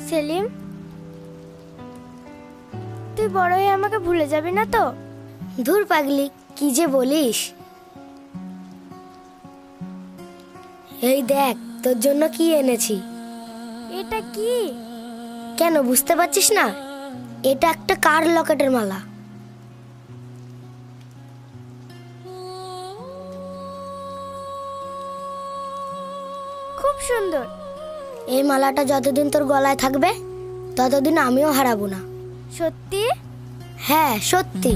সেলিম, তুই বড় হয়ে আমাকে ভুলে যাবি না তো? ধুর পাগলি, কি যে বলিস। এই দেখ তোর জন্য কি এনেছি। এটা কি? কেন বুঝতে পারছিস না? এটা একটা কার লকেটের মালা। খুব সুন্দর। এই মালাটা যতদিন তোর গলায় থাকবে ততদিন আমিও হারাবো না। সত্যি? হ্যাঁ সত্যি।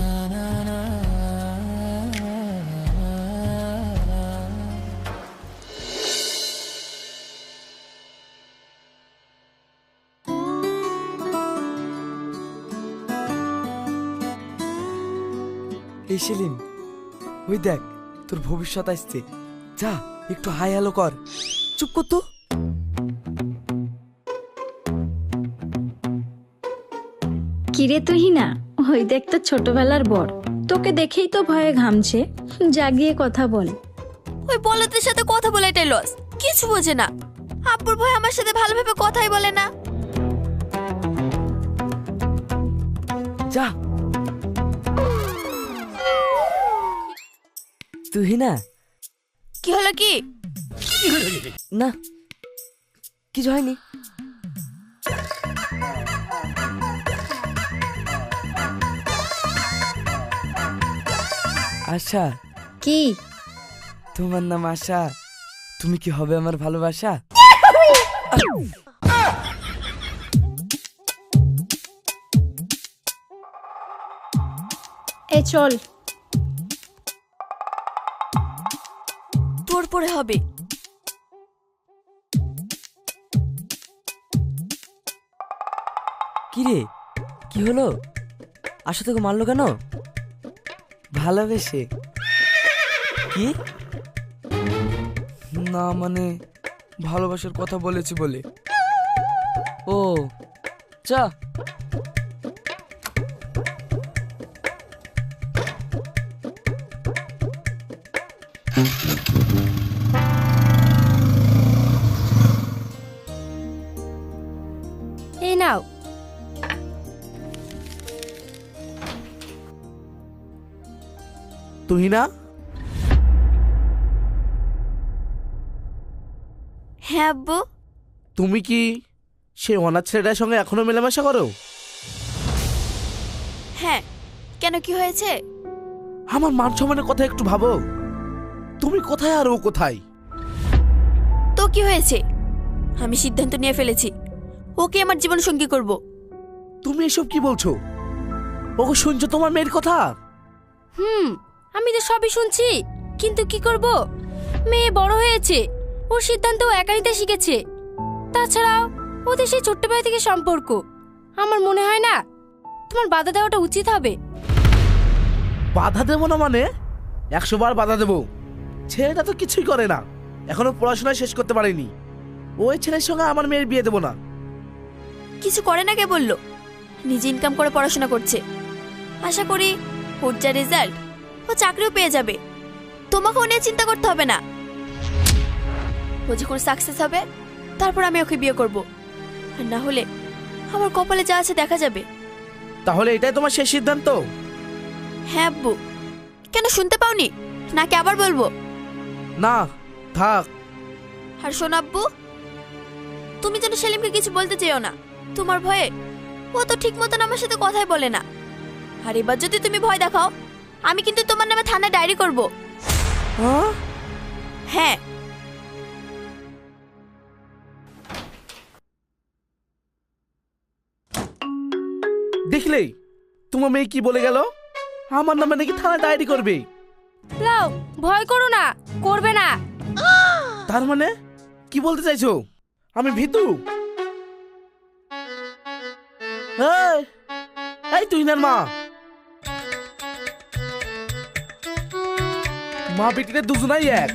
এই সেলিম, ওই দেখ তোর ভবিষ্যৎ আসছে, যা একটু হাই হ্যালো কর। চুপ কর তো। কিরে তুহিনা, ওই দেখ তো ছোটবেলার বর, তোকে দেখেই তো ভয়ে ঘামছে, জাগিয়ে কথা বল। ওই বলদের সাথে কথা বলে এটাই লস, কিছু বোঝে না। আব্বুর ভয় আমার সাথে ভালোভাবে কথাই বলে না। যা। তুহিনা। কি হলো কি? না কিছু হয়নি। আশা। কি? তোমার নাম আশা, তুমি কি হবে আমার ভালোবাসা? এ চল। তোর পরে হবে। কি রে, কি হলো? আশা তোকে মারলো কেন? ভালোবেসে? কি না মানে ভালোবাসার কথা বলেছি বলে। ও চা। এই নাও। তুহিনা? হ্যাঁ আব্বু। তুমি কি সেই অনাথ ছেলেটার সঙ্গে এখনো মেলামেশা করো? হ্যাঁ, কেন কি হয়েছে? আমার মান সম্মানের কথা একটু ভাবো। তুমি কোথায় আর ও কোথায়? তো কি হয়েছে? আমি সিদ্ধান্ত নিয়ে ফেলেছি, ওকে আমার জীবন সঙ্গী করব। তুমি এসব কি বলছো? ওকে শুনছো তোমার মেয়ের কথা? আমি তো সবই শুনছি, কিন্তু কি করব? মেয়ে বড় হয়েছে, ওর সিদ্ধান্ত ও একা নিতে শিখেছে। তাছাড়াও ওদের সেই ছোট্টবেলা থেকে সম্পর্ক, আমার মনে হয় না তোমার বাধা দেওয়াটা উচিত হবে। বাধা দেবো না মানে? 100 বার বাধা দেবো। ছেলেটা তো কিছুই করে না, এখনো পড়াশোনা শেষ করতে পারেনি। ওই ছেলের সঙ্গে আমার মেয়ের বিয়ে দেবো না। কিছু করে না কে বললো? নিজে ইনকাম করে পড়াশোনা করছে, আশা করি ওর যা রেজাল্ট ও চাকরিও পেয়ে যাবে। তোমাকেও নিয়ে চিন্তা করতে হবে না। ও যখন সাকসেস হবে তারপর আমি ওকে বিয়ে করব, আর না হলে আমার কপালে যা আছে দেখা যাবে। তাহলে এটাই তোমার শেষ সিদ্ধান্ত? হ্যাঁ আব্বু। কেন শুনতে পাওনি নাকি আবার বলবো? না থাক। আর শোন আব্বু, তুমি যেন সেলিমকে কিছু বলতে চেও না। তোমার ভয়ে ও তো ঠিক মতন আমার সাথে কথাই বলে না। আর এবার যদি তুমি ভয় দেখাও, আমি কিন্তু তোমার নামে থানায় ডায়েরি করব। হ্যাঁ। দেখলেই তোমার মেয়ে কি বলে গেল? আমার নামে নাকি থানায় ডায়েরি করবে। লাও, ভয় করো না, করবে না। তার মানে কি বলতে চাইছো? আমি ভীতু? এই, এই তুহিনার মা। মা বেটিতে দুজনাই এক।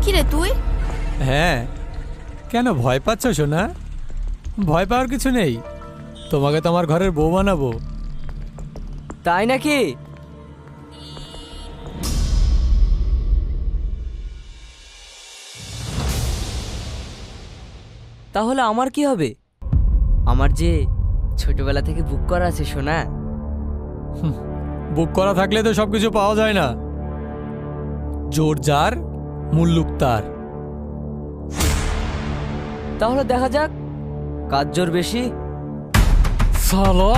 কি রে তুই? হ্যাঁ, কেন ভয় পাচ্ছ সোনা? ভয় পাওয়ার কিছু নেই, তোমাকে তো আমার ঘরের বউ বানাবো। তাই নাকি? তাহলে আমার কি হবে? আমার যে ছোটবেলা থেকে বুক করা আছে সোনা। বুক করা থাকলে তো সবকিছু পাওয়া যায় না। জোর যার মুল্লুক তার। তাহলে দেখা যাক কার জোর বেশি। সালা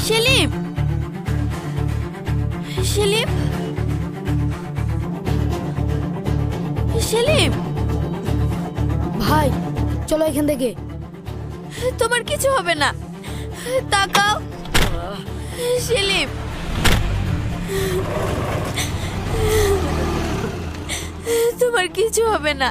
সেলিম, সেলিম, সেলিম, ভাই চলো এখান থেকে। তোমার কিছু হবে না, তাকাও। সেলিম, তোমার কিছু হবে না।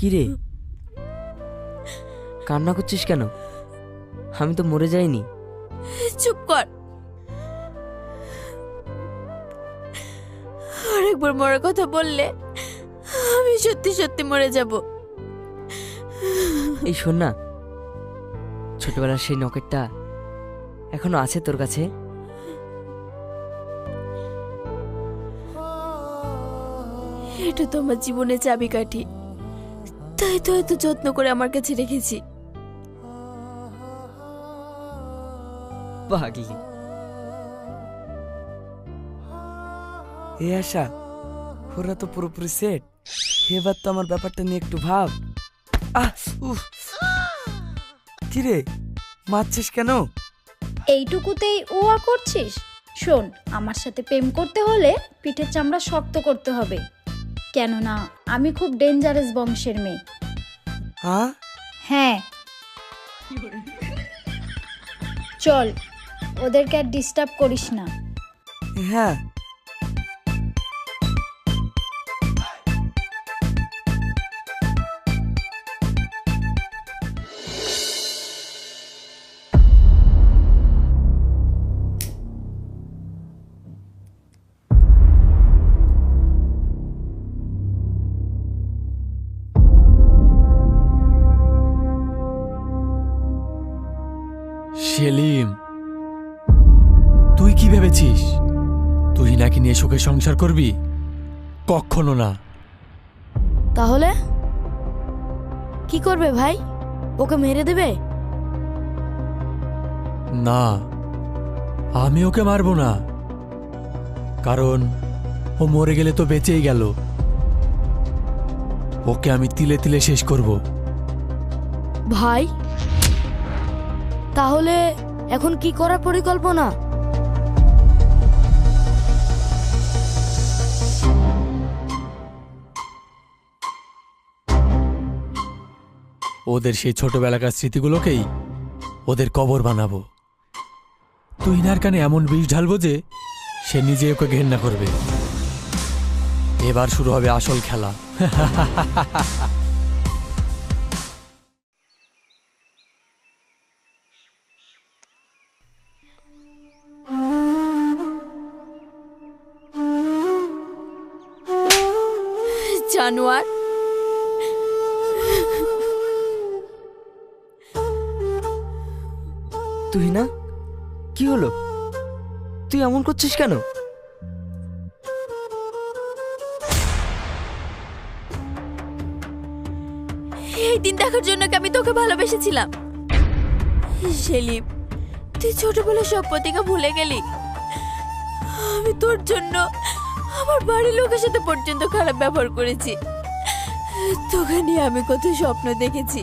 কিরে কান্না করছিস কেন? আমি তো মরে যাইনি। চুপ কর, আরেকবার মরার কথা বললে আমি সত্যি সত্যি মরে যাব। এই শোন না, ছোটবেলার সেই নকেটটা এখনো আছে তোর কাছে? এটা তো আমার জীবনের চাবিকাঠি, তাই তো এত যত্ন করে আমার কাছে রেখেছি। পাগলি। এ আশা, ওরা তো পুরোপুরি সেট। এবার তো আমার ব্যাপারটা নিয়ে একটু ভাব। কিরে মারছিস কেন? এইটুকুতেই ওয়া করছিস? শোন, আমার সাথে প্রেম করতে হলে পিঠের চামড়া শক্ত করতে হবে, কেননা আমি খুব ডেঞ্জারাস বংশের মেয়ে। হ্যাঁ হ্যাঁ, চল, ওদেরকে আর ডিস্টার্ব করিস না। হ্যাঁ। সেলিম, তুই কি ভেবেছিস তুই নাকি নিয়ে সুখে সংসার করবি? কখনো না। তাহলে কি করবে ভাই? ওকে মেরে দেবে? না, আমি ওকে মারবো না, কারণ ও মরে গেলে তো বেঁচেই গেল। ওকে আমি তিলে তিলে শেষ করব। ভাই তাহলে এখন কি করার পরিকল্পনা? ওদের সেই ছোটবেলাকার স্মৃতিগুলোকেই ওদের কবর বানাবো। তুহিনার কানে এমন বিষ ঢালবো যে সে নিজে ওকে ঘেন্না করবে। এবার শুরু হবে আসল খেলা। জানোয়ার, তুই না, কি হলো? তুই এমন করছিস কেন? এই দিন দেখার জন্য কি আমি তোকে ভালোবেসেছিলাম? সেলিম, তুই ছোটবেলার সব প্রতিজ্ঞা ভুলে গেলি। আমি তোর জন্য আমার বাড়ির লোকের সাথে পর্যন্ত খারাপ ব্যবহার করেছি। তোকে নিয়ে আমি কত স্বপ্ন দেখেছি,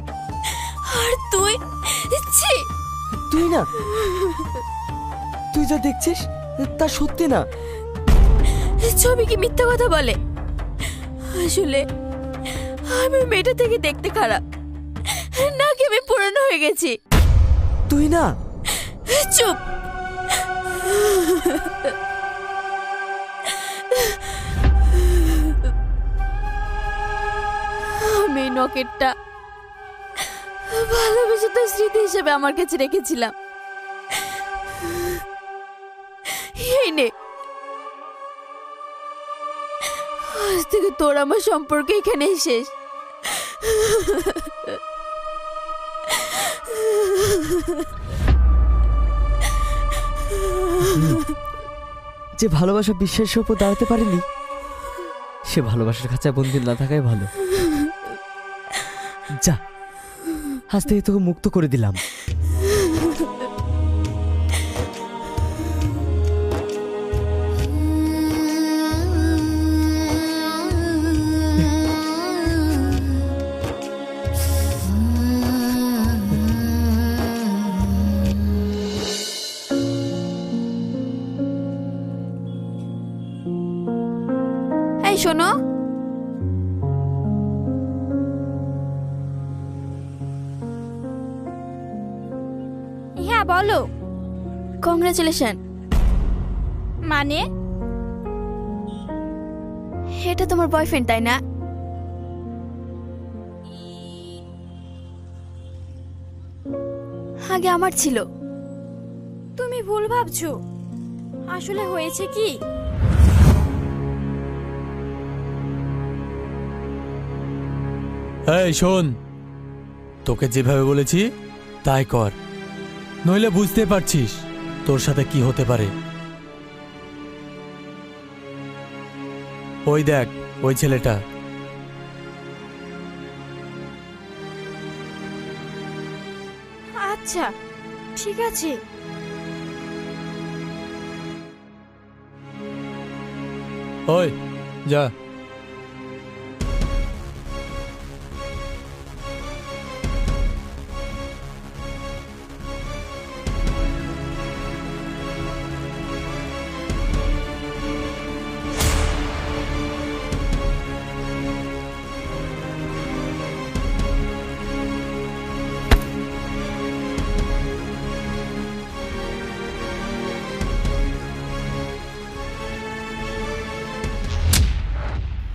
আর তুই ছি, তুই না, তুই যা দেখছিস তা সত্যি না। ছবি কি মিথ্যা কথা বলে? আসলে আমি মেয়েটা থেকে দেখতে খারাপ, নাকি আমি পুরানো হয়ে গেছি? তুই না, চুপ। আমি এই নকেটটা ভালোবেসে তো স্মৃতি হিসেবে আমার কাছে রেখেছিলাম। এই নে, আজ থেকে তোর আমার সম্পর্ক এখানেই শেষ। যে ভালোবাসা বিশ্বাসের উপর দাঁড়াতে পারেনি, সে ভালোবাসার খাঁচায় বন্দি না থাকাই ভালো। যা, আজ থেকে তোকে মুক্ত করে দিলাম। এই শোনো, হ্যাঁ বলো। কংগ্রাচুলেশন। মানে? এটা তোমার বয়ফ্রেন্ড তাই না? আগে আমার ছিল। তুমি ভুল ভাবছো, আসলে হয়েছে কি, এই শোন, তোকে যেভাবে বলেছি তাই কর, নইলে বুঝতে পারছিস তোর সাথে কি হতে পারে। ওই দেখ, ওই ছেলেটা। আচ্ছা ঠিক আছে। ওই যা।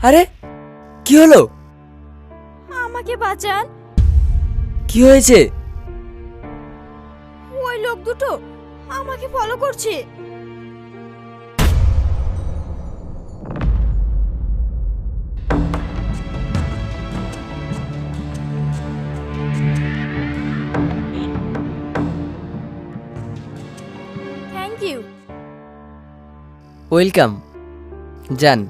আরে কি হলো? আমাকে বাঁচান। কি হয়েছে? ওই লোক দুটো আমাকে ফলো করছে। Thank you. ওয়েলকাম, যান।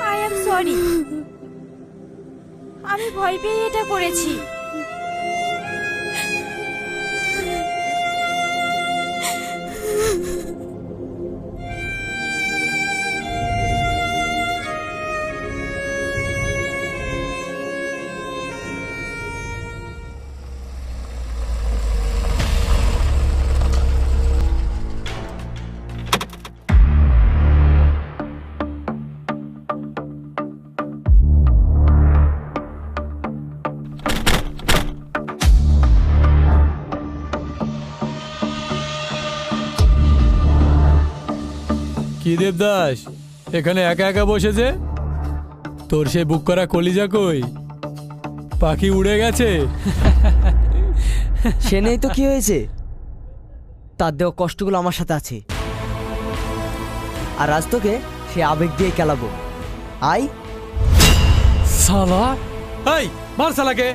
আই এম সরি, আমি ভয় পেয়ে এটা করেছি। কি দেবদাস, এখানে একা একা বসেছে? তোর সে বুক করা কলিজা কই? পাখি উড়ে গেছে? সে নেই তো কি হয়েছে, তার দেওয়া কষ্টগুলো আমার সাথে আছে, আর আজ তোকে সে আবেগ দিয়ে খেলাবো। আই সালা, এই মার সালাকে।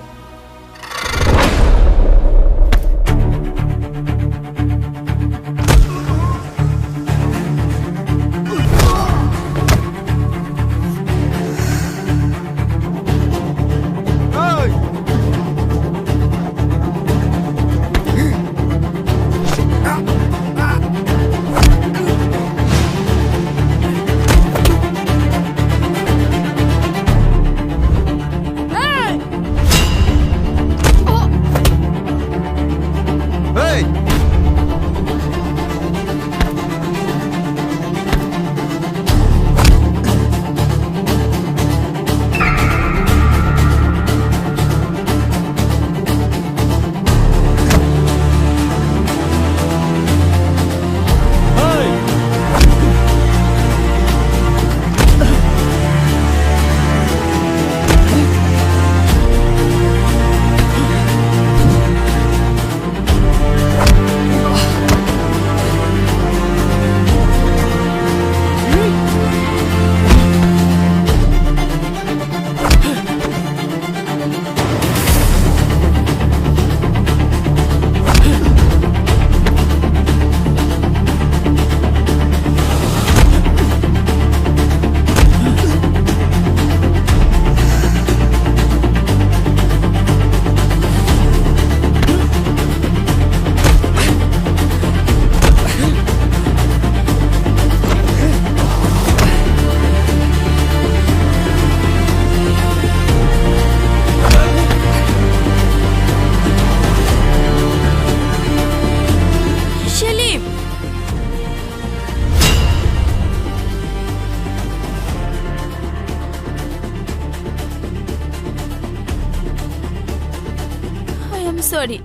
সরি,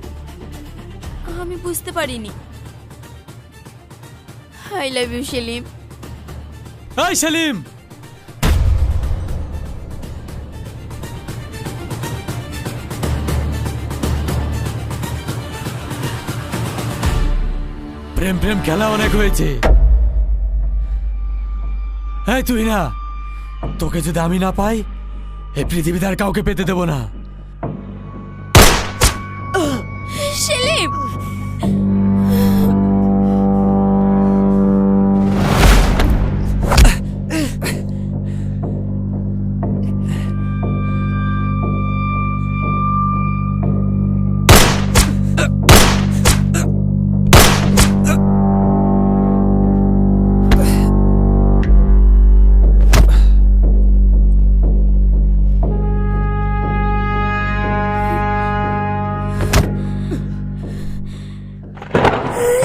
আমি বুঝতে পারিনি। I love you Salim. এই সেলিম, প্রেম প্রেম খেলা অনেক হয়েছে। এই তুই না, তোকে যদি আমি না পাই এই পৃথিবীতে আর কাউকে পেতে দেব না। সেলিম,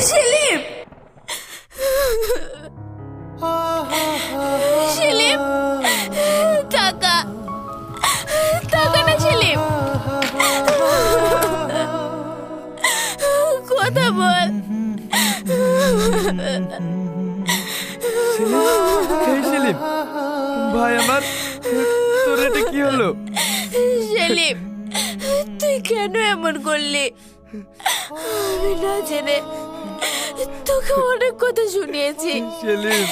সেলিম, সেলিম, টাকা টাকা না সেলিম, কথা বল। এই সেলিম, ভাই আমার, তোর এটা কি হলো? সেলিম, তুই কেন এমন করলি? আমি না জেনে তোকে অনেক কথা শুনিয়েছি। সেলিম,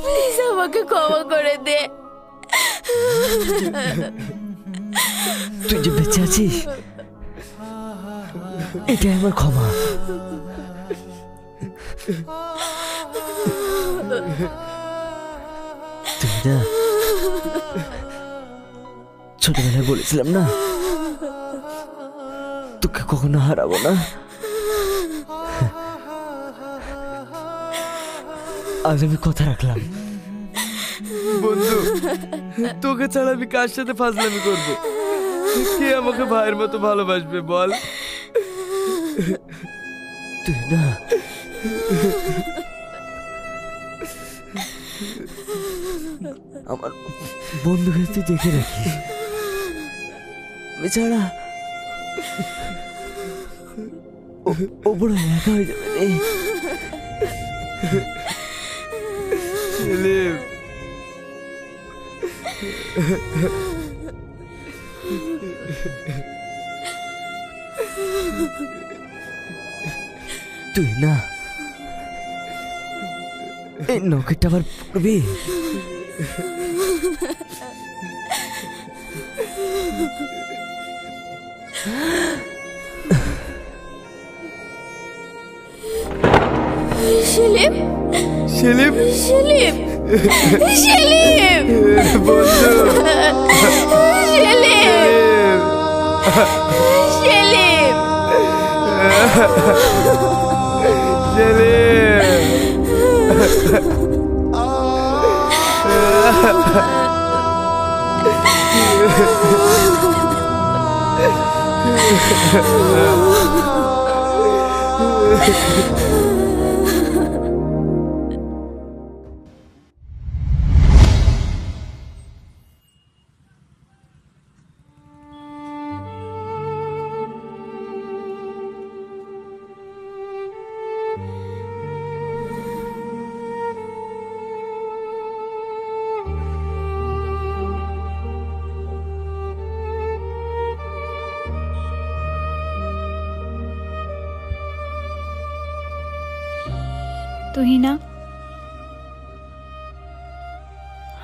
প্লিজ আমাকে ক্ষমা করে দে। তুই যে বেঁচে আছিস এটাই আমার ক্ষমা। তুই না ছোটবেলায় বলেছিলাম না তোকে কখনো হারাবো না, আজ আমি কথা রাখলাম। বন্ধু, তোকে ছাড়া আমি কার সাথে ফাজলামি করবো? কে আমাকে ভাইয়ের মতো ভালোবাসবে বল? তুই না আমার বন্ধু হয়ে তুই দেখে রাখিস, বেচারা ও বড় একা হয়ে যাবে রে। সেলিম, তুই না এই নকেটটা আবার পড়বি? সেলিম, সেলিম, সেলিম, সেলিম, বন্ধু, সেলিম, সেলিম, তুহিনা,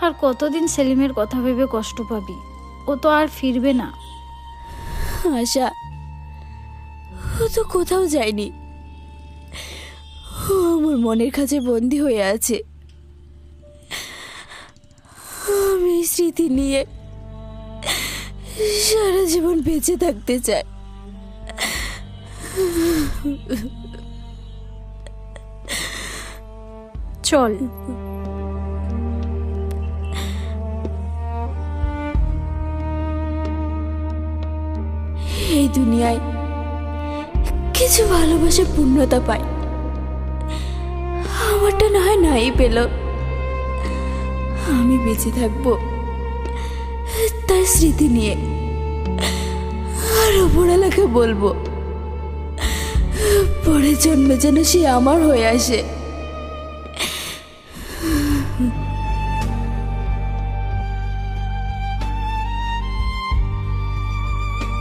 আর কতদিন সেলিমের কথা ভেবে কষ্ট পাবি? ও তো আর ফিরবে না। আশা, ও তো কোথাও যায়নি, ও আমার মনের কাছে বন্দি হয়ে আছে। আমি এই স্মৃতি নিয়ে সারা জীবন বেঁচে থাকতে চাই। চল। এই দুনিয়ায় কিছু ভালোবাসা পূর্ণতা পায়, আমারটা না হয় নাই পেল। আমি বেঁচে থাকবো তার স্মৃতি নিয়ে, আর ওপরওয়ালাকে বলবো পরের জন্মে যেন সে আমার হয়ে আসে।